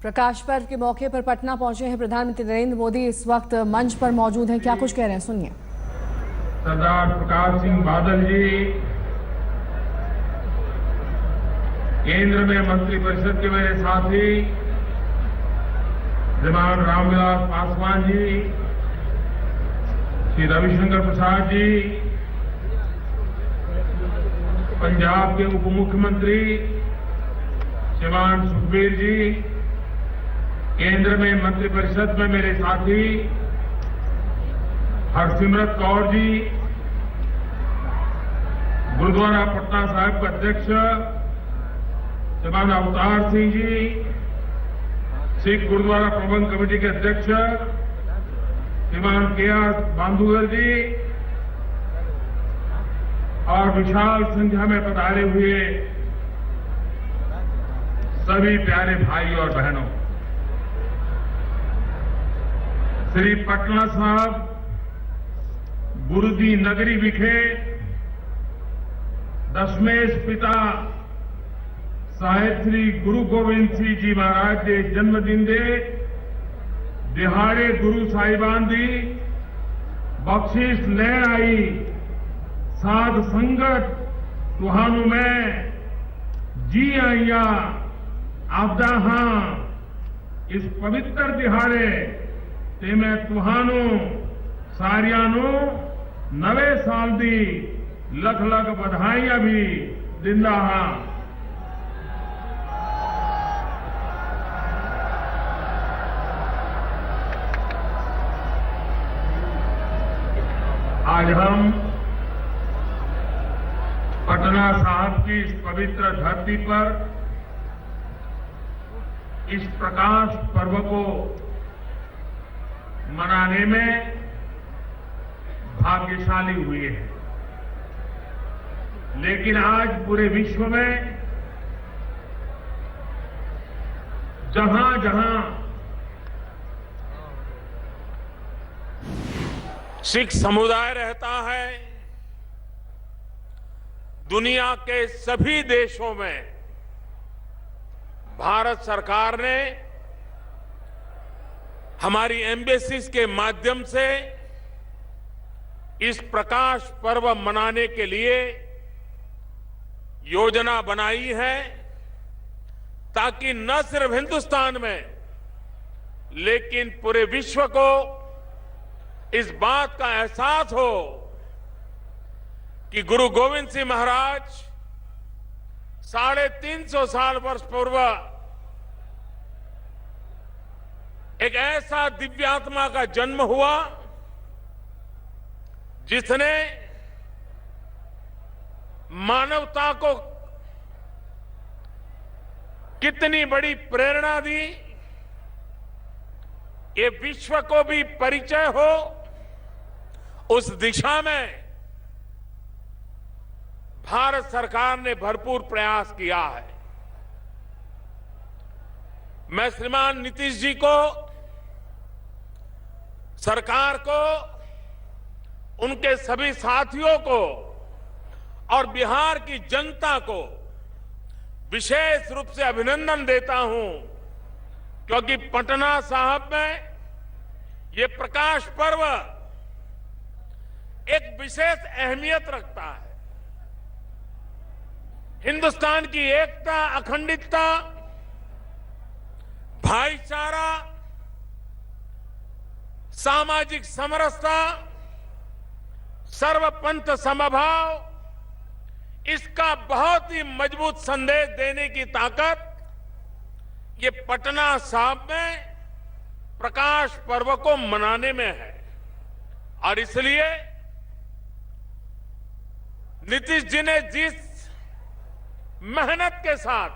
प्रकाश पर्व के मौके पर पटना पहुंचे हैं प्रधानमंत्री नरेंद्र मोदी। इस वक्त मंच पर मौजूद हैं, क्या कुछ कह रहे हैं सुनिए। सरदार प्रकाश सिंह बादल जी, केंद्र में मंत्रिपरिषद के मेरे साथी श्रीमान रामविलास पासवान जी, श्री रविशंकर प्रसाद जी, पंजाब के उप मुख्यमंत्री श्रीमान सुखबीर जी, केंद्र में मंत्रिपरिषद में मेरे साथी हरसिमरत कौर जी, गुरुद्वारा पटना साहिब के अध्यक्ष श्रीमान अवतार सिंह जी, सिख गुरुद्वारा प्रबंध कमेटी के अध्यक्ष श्रीमान के.आर. बांधुगर जी और विशाल संख्या में पधारे हुए सभी प्यारे भाई और बहनों, श्री पटना साहब गुरु दी नगरी विखे दशमेश पिता ਸਾਹਿਬ ਸ੍ਰੀ ਗੁਰੂ ਗੋਬਿੰਦ ਸਿੰਘ ਜੀ ਮਹਾਰਾਜ ਦੇ ਜਨਮ ਦਿਨ ਦੇ ਦਿਹਾੜੇ ਗੁਰੂ ਸਾਹਿਬਾਨ ਦੀ ਬਖਸ਼ਿਸ਼ ਲੈਣ ਆਈ ਸਾਧ ਸੰਗਤ ਤੁਹਾਨੂੰ ਮੈਂ ਜੀ ਆਇਆਂ ਆਖਦਾ ਹਾਂ। ਇਸ ਪਵਿੱਤਰ ਦਿਹਾੜੇ ਤੇ ਮੈਂ ਤੁਹਾਨੂੰ ਸਾਰਿਆਂ ਨੂੰ ਨਵੇਂ ਸਾਲ ਦੀ ਲੱਖ ਲੱਖ ਵਧਾਈਆਂ ਵੀ ਦਿੰਦਾ ਹਾਂ। आज हम पटना साहिब की इस पवित्र धरती पर इस प्रकाश पर्व को मनाने में भाग्यशाली हुए हैं, लेकिन आज पूरे विश्व में जहां जहां सिख समुदाय रहता है, दुनिया के सभी देशों में भारत सरकार ने हमारी एम्बेसीज के माध्यम से इस प्रकाश पर्व मनाने के लिए योजना बनाई है, ताकि न सिर्फ हिंदुस्तान में लेकिन पूरे विश्व को इस बात का एहसास हो कि गुरु गोविंद सिंह महाराज 350 साल वर्ष पूर्व एक ऐसा दिव्यात्मा का जन्म हुआ जिसने मानवता को कितनी बड़ी प्रेरणा दी, ये विश्व को भी परिचय हो, उस दिशा में भारत सरकार ने भरपूर प्रयास किया है। मैं श्रीमान नीतीश जी को, सरकार को, उनके सभी साथियों को और बिहार की जनता को विशेष रूप से अभिनंदन देता हूं, क्योंकि पटना साहिब में ये प्रकाश पर्व एक विशेष अहमियत रखता है। हिंदुस्तान की एकता, अखंडितता, भाईचारा, सामाजिक समरसता, सर्वपंथ समभाव, इसका बहुत ही मजबूत संदेश देने की ताकत ये पटना साहिब में प्रकाश पर्व को मनाने में है। और इसलिए नीतीश जी ने जिस मेहनत के साथ,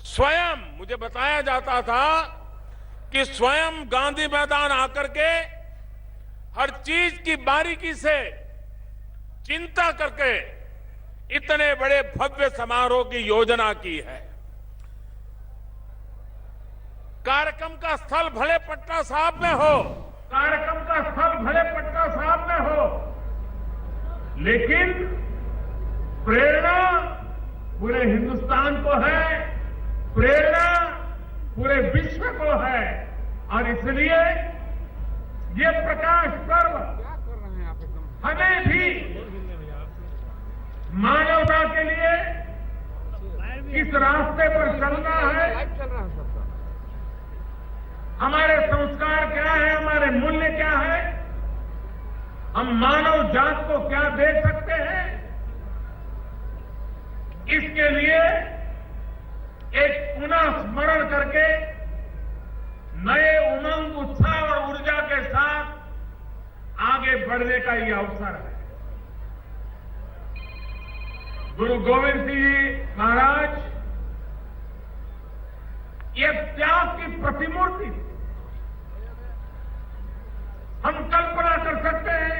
स्वयं मुझे बताया जाता था कि स्वयं गांधी मैदान आकर के हर चीज की बारीकी से चिंता करके इतने बड़े भव्य समारोह की योजना की है। कार्यक्रम का स्थल भले पटना साहिब में हो, कार्यक्रम का स्थल भले पटना साहिब में हो, लेकिन प्रेरणा पूरे हिंदुस्तान को है, प्रेरणा पूरे विश्व को है। और इसलिए ये प्रकाश पर्व हमें भी मानवता के लिए किस रास्ते पर चलना है, हमारे संस्कार क्या है, हमारे मूल्य क्या है, हम मानव जात को क्या दे सकते हैं, इसके लिए एक पुनः स्मरण करके नए उमंग, उत्साह और ऊर्जा के साथ आगे बढ़ने का ये अवसर है। गुरु गोविंद सिंह जी महाराज ये त्याग की प्रतिमूर्ति थी। हम कल्पना कर सकते हैं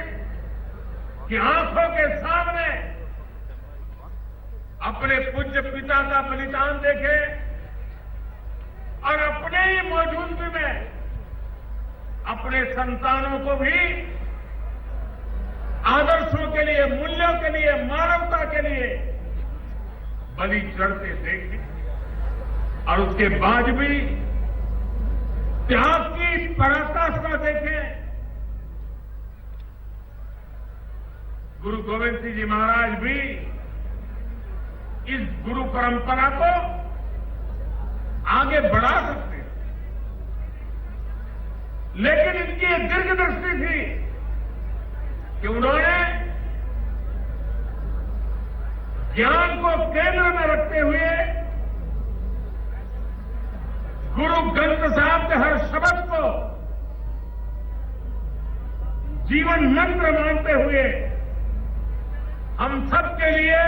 कि आंखों के सामने अपने पूज्य पिता का बलिदान देखें और अपने ही मौजूदगी में अपने संतानों को भी आदर्शों के लिए, मूल्यों के लिए, मानवता के लिए बलि चढ़ते देखें और उसके बाद भी त्याग की पराकाष्ठा देखें। गुरु गोविंद सिंह जी महाराज भी इस गुरु परंपरा को आगे बढ़ा सकते हैं, लेकिन इनकी एक दीर्घदृष्टि थी कि उन्होंने ज्ञान को केंद्र में रखते हुए गुरु ग्रंथ साहब के हर शब्द को जीवन मंत्र मानते हुए हम सबके लिए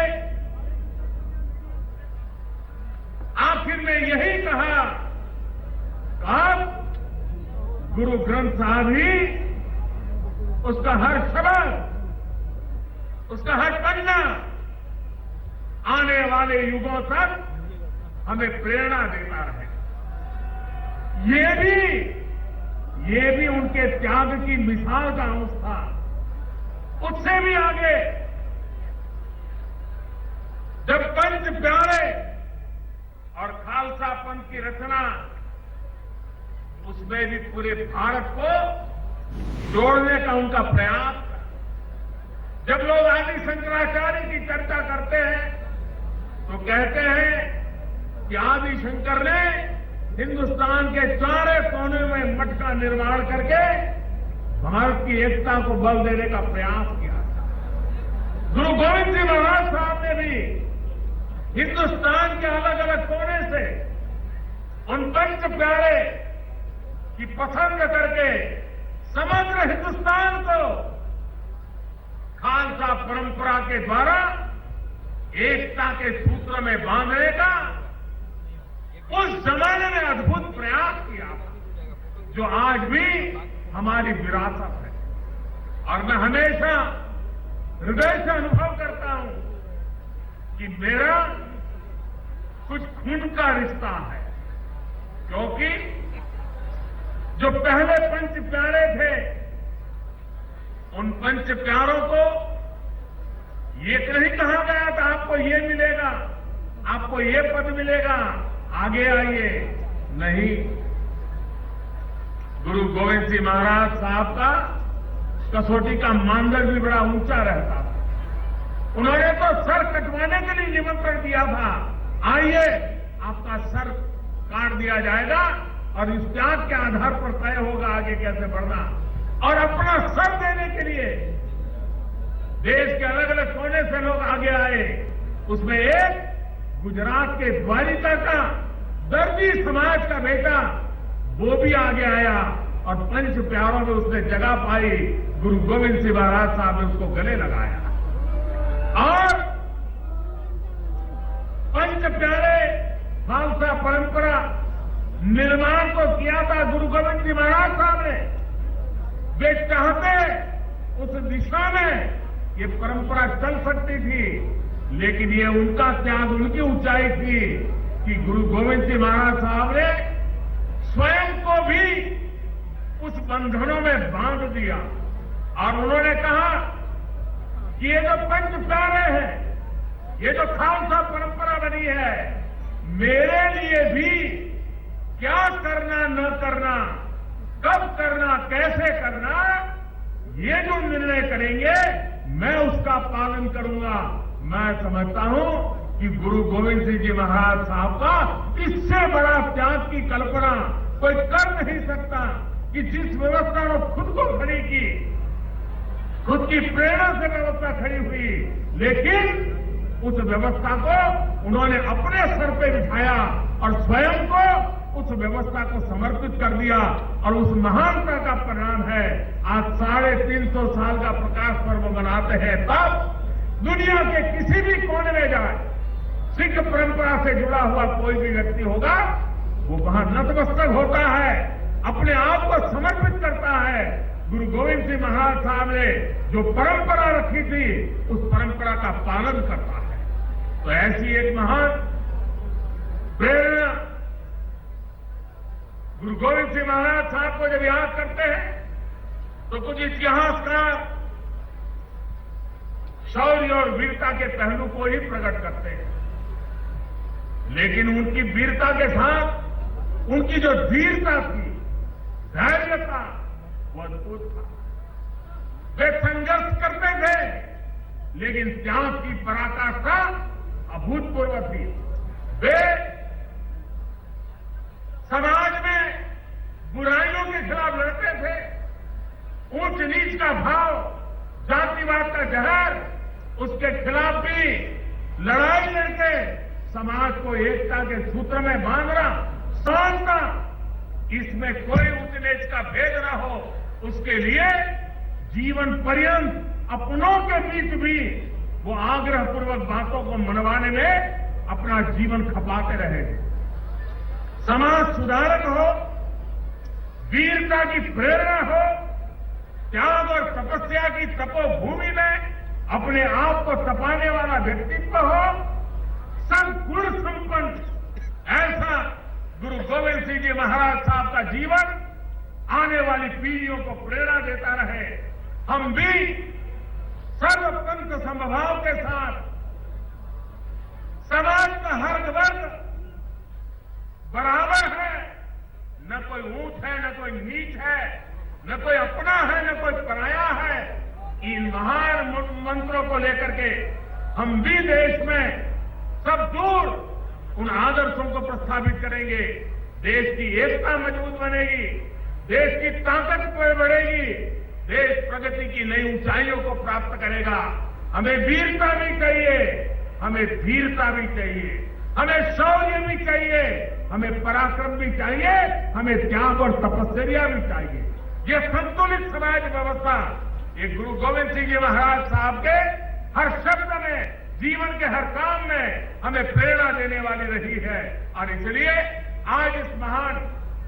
आखिर में यही कहा, अब गुरु ग्रंथ साहब ही उसका हर शब्द, उसका हर पन्ना आने वाले युगों तक हमें प्रेरणा देता रहे। ये भी उनके त्याग की मिसाल का अंश था। उससे भी आगे जब पंच प्यारे और खालसा पंथ की रचना, उसमें भी पूरे भारत को जोड़ने का उनका प्रयास था। जब लोग आदि शंकराचार्य की चर्चा करते हैं तो कहते हैं कि आदि शंकर ने हिंदुस्तान के चारे कोने में मठ का निर्माण करके भारत की एकता को बल देने का प्रयास किया था। गुरु गोविंद सिंह महाराज साहब ने भी हिंदुस्तान के अलग अलग कोने से उन पंच प्यारे की पसंद करके समग्र हिंदुस्तान को खालसा परंपरा के द्वारा एकता के सूत्र में बांधने का उस जमाने में अद्भुत प्रयास किया, जो आज भी हमारी विरासत है। और मैं हमेशा हृदय से अनुभव करता हूं कि मेरा कुछ खून का रिश्ता है, क्योंकि जो पहले पंच प्यारे थे, उन पंच प्यारों को ये नहीं कहा गया था आपको ये मिलेगा, आपको ये पद मिलेगा, आगे आइए। नहीं, गुरु गोविंद सिंह महाराज साहब का कसौटी का मानदंड भी बड़ा ऊंचा रहता था। उन्होंने तो सर कटवाने के लिए निमंत्रण दिया था, आइए आपका सर काट दिया जाएगा और इस त्याग के आधार पर तय होगा आगे कैसे बढ़ना। और अपना सर देने के लिए देश के अलग अलग कोने से लोग आगे आए। उसमें एक गुजरात के द्वारिका का दर्जी समाज का बेटा, वो भी आगे आया और पंच प्यारों में उसने जगह पाई। गुरु गोविंद सिंह महाराज साहब ने उसको गले लगाया और पंच प्यारे खालसा परंपरा निर्माण को किया था गुरु गोविंद सिंह महाराज साहब ने। वे चाहते उस दिशा में ये परंपरा चल सकती थी, लेकिन ये उनका त्याग, उनकी ऊंचाई थी कि गुरु गोविंद सिंह महाराज साहब ने स्वयं को भी उस बंधनों में बांध दिया और उन्होंने कहा कि ये जो पंच प्यारे हैं, ये जो खालसा परंपरा बनी है, मेरे लिए भी क्या करना न करना, कब करना, कैसे करना, ये जो निर्णय करेंगे मैं उसका पालन करूंगा। मैं समझता हूं कि गुरु गोविंद सिंह जी महाराज साहब का इससे बड़ा त्याग की कल्पना कोई कर नहीं सकता कि जिस व्यवस्था ने खुद को खड़ी की, खुद की प्रेरणा से व्यवस्था खड़ी हुई, लेकिन उस व्यवस्था को उन्होंने अपने सर पे बिठाया और स्वयं को उस व्यवस्था को समर्पित कर दिया। और उस महानता का परिणाम है आज 350 साल का प्रकाश पर्व मनाते हैं। तब दुनिया के किसी भी कोने में जाए, सिख परंपरा से जुड़ा हुआ कोई भी व्यक्ति होगा, वो वहां नतमस्तक होता है, अपने आप को समर्पित करता है। गुरु गोविंद सिंह महाराज साहब ने जो परंपरा रखी थी, उस परंपरा का पालन करता है। तो ऐसी एक महान प्रेरणा गुरु गोविंद सिंह महाराज साहब को जब याद करते हैं तो कुछ इतिहासकार शौर्य और वीरता के पहलू को ही प्रकट करते हैं, लेकिन उनकी वीरता के साथ उनकी जो धीरता थी, धैर्य था, वो अद्भुत था। वे संघर्ष करते थे, लेकिन त्याग की पराकाष्ठा अभूतपूर्व थी। वे समाज में बुराइयों के खिलाफ लड़ते थे। ऊंच नीच का भाव, जातिवाद का जहर, उसके खिलाफ भी लड़ाई लड़के समाज को एकता के सूत्र में बांधना, शांता, इसमें कोई ऊंच नीच का भेद न हो, उसके लिए जीवन पर्यंत अपनों के बीच भी वो आग्रहपूर्वक बातों को मनवाने में अपना जीवन खपाते रहे। समाज सुधारक हो, वीरता की प्रेरणा हो, त्याग और तपस्या की तपोभूमि में अपने आप को तपाने वाला व्यक्तित्व हो, सब गुण संपन्न ऐसा गुरु गोविंद सिंह जी महाराज साहब का जीवन आने वाली पीढ़ियों को प्रेरणा देता रहे। हम भी सर्वतंत्र समभाव के साथ समाज का हर वर्ग बराबर है, न कोई ऊंच है, न कोई नीच है, न कोई अपना है, न कोई पराया है। इन महान मंत्रों को लेकर के हम भी देश में सब दूर उन आदर्शों को प्रस्थापित करेंगे। देश की एकता मजबूत बनेगी, देश की ताकत बढ़ेगी, देश प्रगति की नई ऊंचाइयों को प्राप्त करेगा। हमें वीरता भी चाहिए, हमें धीरता भी चाहिए, हमें शौर्य भी चाहिए, हमें पराक्रम भी चाहिए, हमें त्याग और तपस्या भी चाहिए। ये संतुलित समाज व्यवस्था ये गुरु गोविंद सिंह जी महाराज साहब के हर शब्द में, जीवन के हर काम में हमें प्रेरणा देने वाली रही है। और इसलिए आज इस महान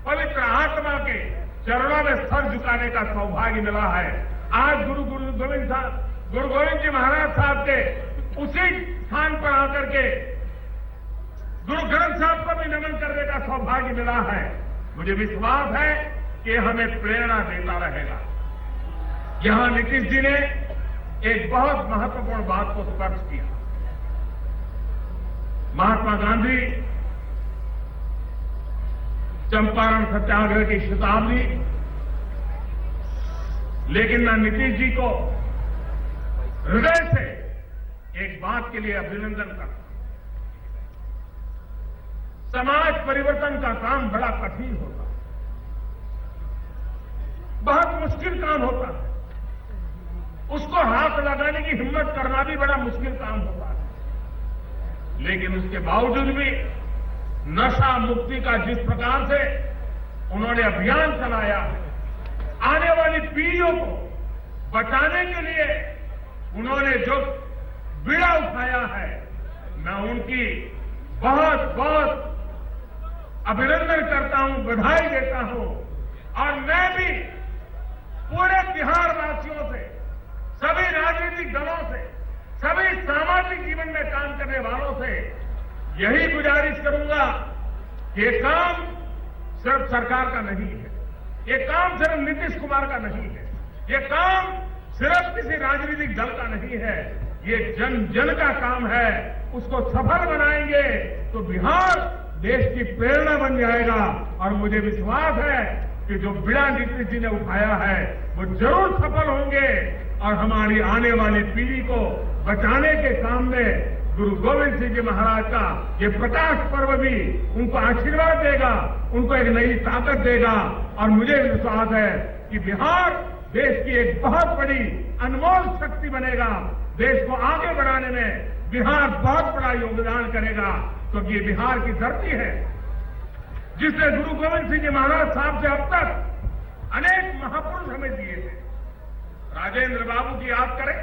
पवित्र आत्मा के चरणों में सर झुकाने का सौभाग्य मिला है। आज गुरु गोविंद जी महाराज साहब के उसी स्थान पर आकर के गुरु ग्रंथ साहब को भी नमन करने का सौभाग्य मिला है। मुझे विश्वास है कि हमें प्रेरणा देता रहेगा। यहां नीतीश जी ने एक बहुत महत्वपूर्ण बात को स्पर्श किया। महात्मा गांधी चंपारण सत्याग्रह की शताब्दी, लेकिन मैं नीतीश जी को हृदय से एक बात के लिए अभिनंदन करता हूं। समाज परिवर्तन का काम बड़ा कठिन होता है, बहुत मुश्किल काम होता है, उसको हाथ लगाने की हिम्मत करना भी बड़ा मुश्किल काम होता है। लेकिन उसके बावजूद भी नशा मुक्ति का जिस प्रकार से उन्होंने अभियान चलाया, आने वाली पीढ़ियों को बचाने के लिए उन्होंने जो बीड़ा उठाया है, मैं उनकी बहुत बहुत अभिनंदन करता हूं, बधाई देता हूं। और मैं भी पूरे बिहार वासियों से, सभी राजनीतिक दलों से, सभी सामाजिक जीवन में काम करने वालों से यही गुजारिश करूंगा कि ये काम सिर्फ सरकार का नहीं है, ये काम सिर्फ नीतीश कुमार का नहीं है, ये काम सिर्फ किसी राजनीतिक दल का नहीं है, ये जन जन का काम है। उसको सफल बनाएंगे तो बिहार देश की प्रेरणा बन जाएगा। और मुझे विश्वास है कि जो बिड़ा नीतीश जी ने उठाया है वो जरूर सफल होंगे और हमारी आने वाली पीढ़ी को बचाने के काम में गुरु गोविंद सिंह जी महाराज का ये प्रकाश पर्व भी उनको आशीर्वाद देगा, उनको एक नई ताकत देगा। और मुझे विश्वास है कि बिहार देश की एक बहुत बड़ी अनमोल शक्ति बनेगा। देश को आगे बढ़ाने में बिहार बहुत बड़ा योगदान करेगा, क्योंकि ये बिहार की धरती है जिसने गुरु गोविंद सिंह जी महाराज साहब से अब तक अनेक महापुरुष हमें दिए थे। राजेंद्र बाबू की याद करें,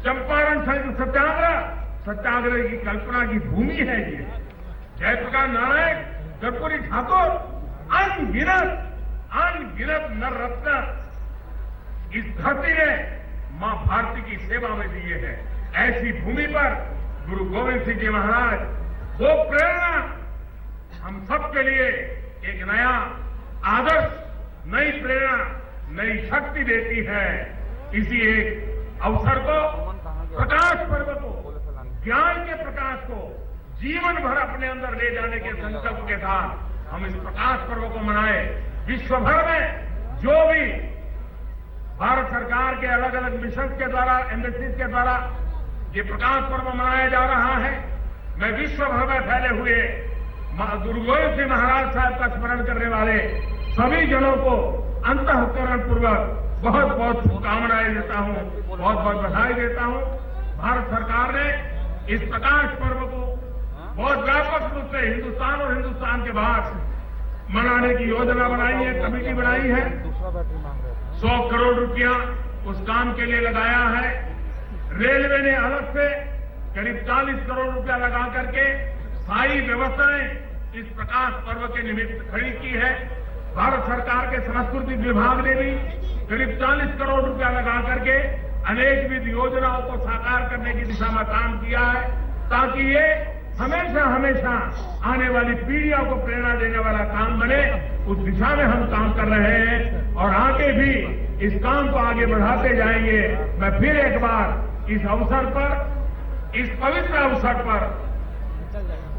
चंपारण सत्याग्रह की कल्पना की भूमि है ये। जयप्रकाश नारायण, कर्पूरी ठाकुर, अनगिनत नर रत्न इस धरती ने मां भारती की सेवा में दिए हैं। ऐसी भूमि पर गुरु गोविंद सिंह जी महाराज वो प्रेरणा हम सबके लिए एक नया आदर्श, नई प्रेरणा, नई शक्ति देती है। इसी एक अवसर को, प्रकाश पर्व को, ज्ञान के प्रकाश को जीवन भर अपने अंदर ले जाने के संकल्प के साथ हम इस प्रकाश पर्व को मनाएं। विश्व भर में जो भी भारत सरकार के अलग अलग मिशन के द्वारा, एम्बेसी के द्वारा ये प्रकाश पर्व मनाया जा रहा है, मैं विश्व भर में फैले हुए गुरु गोविंद सिंह महाराज साहब का स्मरण करने वाले सभी जनों को अंतःकरण पूर्वक बहुत बहुत शुभकामनाएं देता हूं, बहुत बहुत बधाई देता हूं। भारत सरकार ने इस प्रकाश पर्व को बहुत व्यापक रूप से हिंदुस्तान और हिंदुस्तान के बाहर मनाने की योजना बनाई है, कमेटी बनाई है। 100 करोड़ रुपया उस काम के लिए लगाया है। रेलवे ने अलग से करीब 40 करोड़ रुपया लगा करके सारी व्यवस्थाएं इस प्रकाश पर्व के निमित्त खड़ी की है। भारत सरकार के सांस्कृतिक विभाग ने भी करीब 40 करोड़ रुपया लगा करके अनेक विध योजनाओं को साकार करने की दिशा में काम किया है, ताकि ये हमेशा हमेशा आने वाली पीढ़ियों को प्रेरणा देने वाला काम बने। उस दिशा में हम काम कर रहे हैं और आगे भी इस काम को आगे बढ़ाते जाएंगे। मैं फिर एक बार इस अवसर पर, इस पवित्र अवसर पर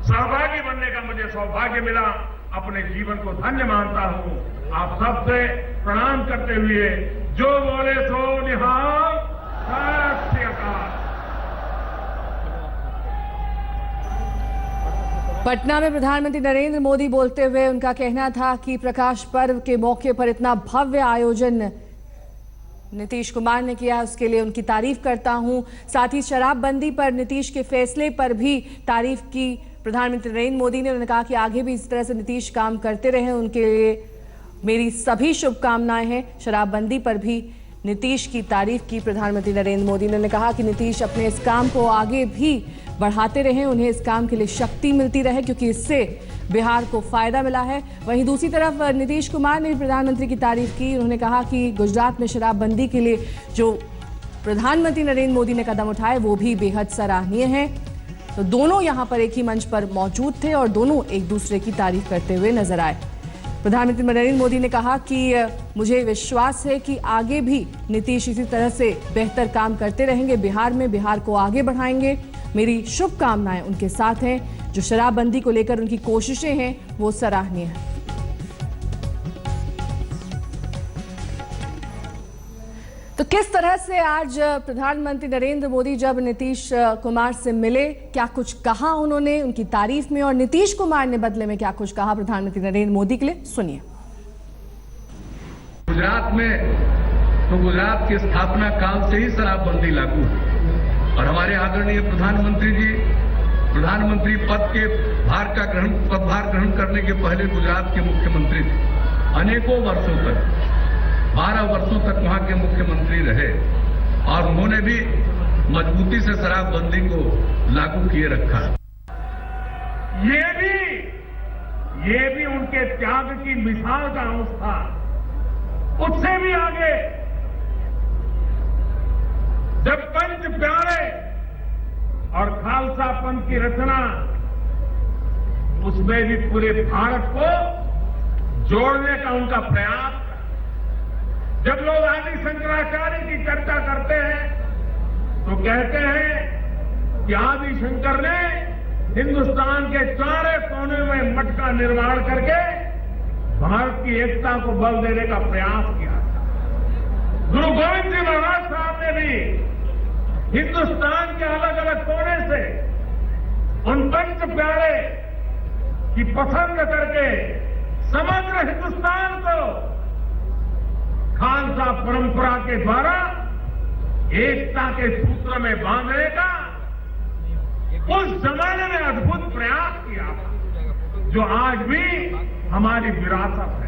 सहभागी बनने का मुझे सौभाग्य मिला, अपने जीवन को धन्य मानता हूं। आप सबसे प्रणाम करते हुए जो बोले सो निहाल, सत श्री अकाल। पटना में प्रधानमंत्री नरेंद्र मोदी बोलते हुए उनका कहना था कि प्रकाश पर्व के मौके पर इतना भव्य आयोजन नीतीश कुमार ने किया, उसके लिए उनकी तारीफ करता हूं। साथ ही शराबबंदी पर नीतीश के फैसले पर भी तारीफ की प्रधानमंत्री नरेंद्र मोदी ने। उन्होंने कहा कि आगे भी इस तरह से नीतीश काम करते रहे, उनके लिए मेरी सभी शुभकामनाएं हैं। शराबबंदी पर भी नीतीश की तारीफ की प्रधानमंत्री नरेंद्र मोदी ने। कहा कि नीतीश अपने इस काम को आगे भी बढ़ाते रहें, उन्हें इस काम के लिए शक्ति मिलती रहे, क्योंकि इससे बिहार को फायदा मिला है। वहीं दूसरी तरफ नीतीश कुमार ने भी प्रधानमंत्री की तारीफ की। उन्होंने कहा कि गुजरात में शराबबंदी के लिए जो प्रधानमंत्री नरेंद्र मोदी ने कदम उठाए वो भी बेहद सराहनीय है। तो दोनों यहां पर एक ही मंच पर मौजूद थे और दोनों एक दूसरे की तारीफ करते हुए नजर आए। प्रधानमंत्री नरेंद्र मोदी ने कहा कि मुझे विश्वास है कि आगे भी नीतीश इसी तरह से बेहतर काम करते रहेंगे, बिहार में बिहार को आगे बढ़ाएंगे। मेरी शुभकामनाएं उनके साथ हैं। जो शराबबंदी को लेकर उनकी कोशिशें हैं वो सराहनीय है। तो किस तरह से आज प्रधानमंत्री नरेंद्र मोदी जब नीतीश कुमार से मिले, क्या कुछ कहा उन्होंने उनकी तारीफ में, और नीतीश कुमार ने बदले में क्या कुछ कहा प्रधानमंत्री नरेंद्र मोदी के लिए, सुनिए। गुजरात में तो गुजरात की स्थापना काल से ही शराबबंदी लागू है और हमारे आदरणीय प्रधानमंत्री जी प्रधानमंत्री पद के पदभार ग्रहण करने के पहले गुजरात के मुख्यमंत्री थे। अनेकों वर्षों तक 12 वर्षों तक वहां के मुख्यमंत्री रहे और उन्होंने भी मजबूती से शराबबंदी को लागू किए रखा। ये भी उनके त्याग की मिसाल का अंश था। उससे भी आगे जब पंच प्यारे और खालसा पंथ की रचना, उसमें भी पूरे भारत को जोड़ने का उनका प्रयास। जब लोग आदि शंकराचार्य की चर्चा करते हैं तो कहते हैं कि आदि शंकर ने हिंदुस्तान के चारे कोने में मठ का निर्माण करके भारत की एकता को बल देने का प्रयास किया। गुरु गोविंद सिंह महाराज साहब ने भी हिंदुस्तान के अलग अलग कोने से उन पंच प्यारे की पसंद करके समग्र हिंदुस्तान को खालसा परंपरा के द्वारा एकता के सूत्र में बांधने का उस जमाने में अद्भुत प्रयास किया जो आज भी हमारी विरासत है।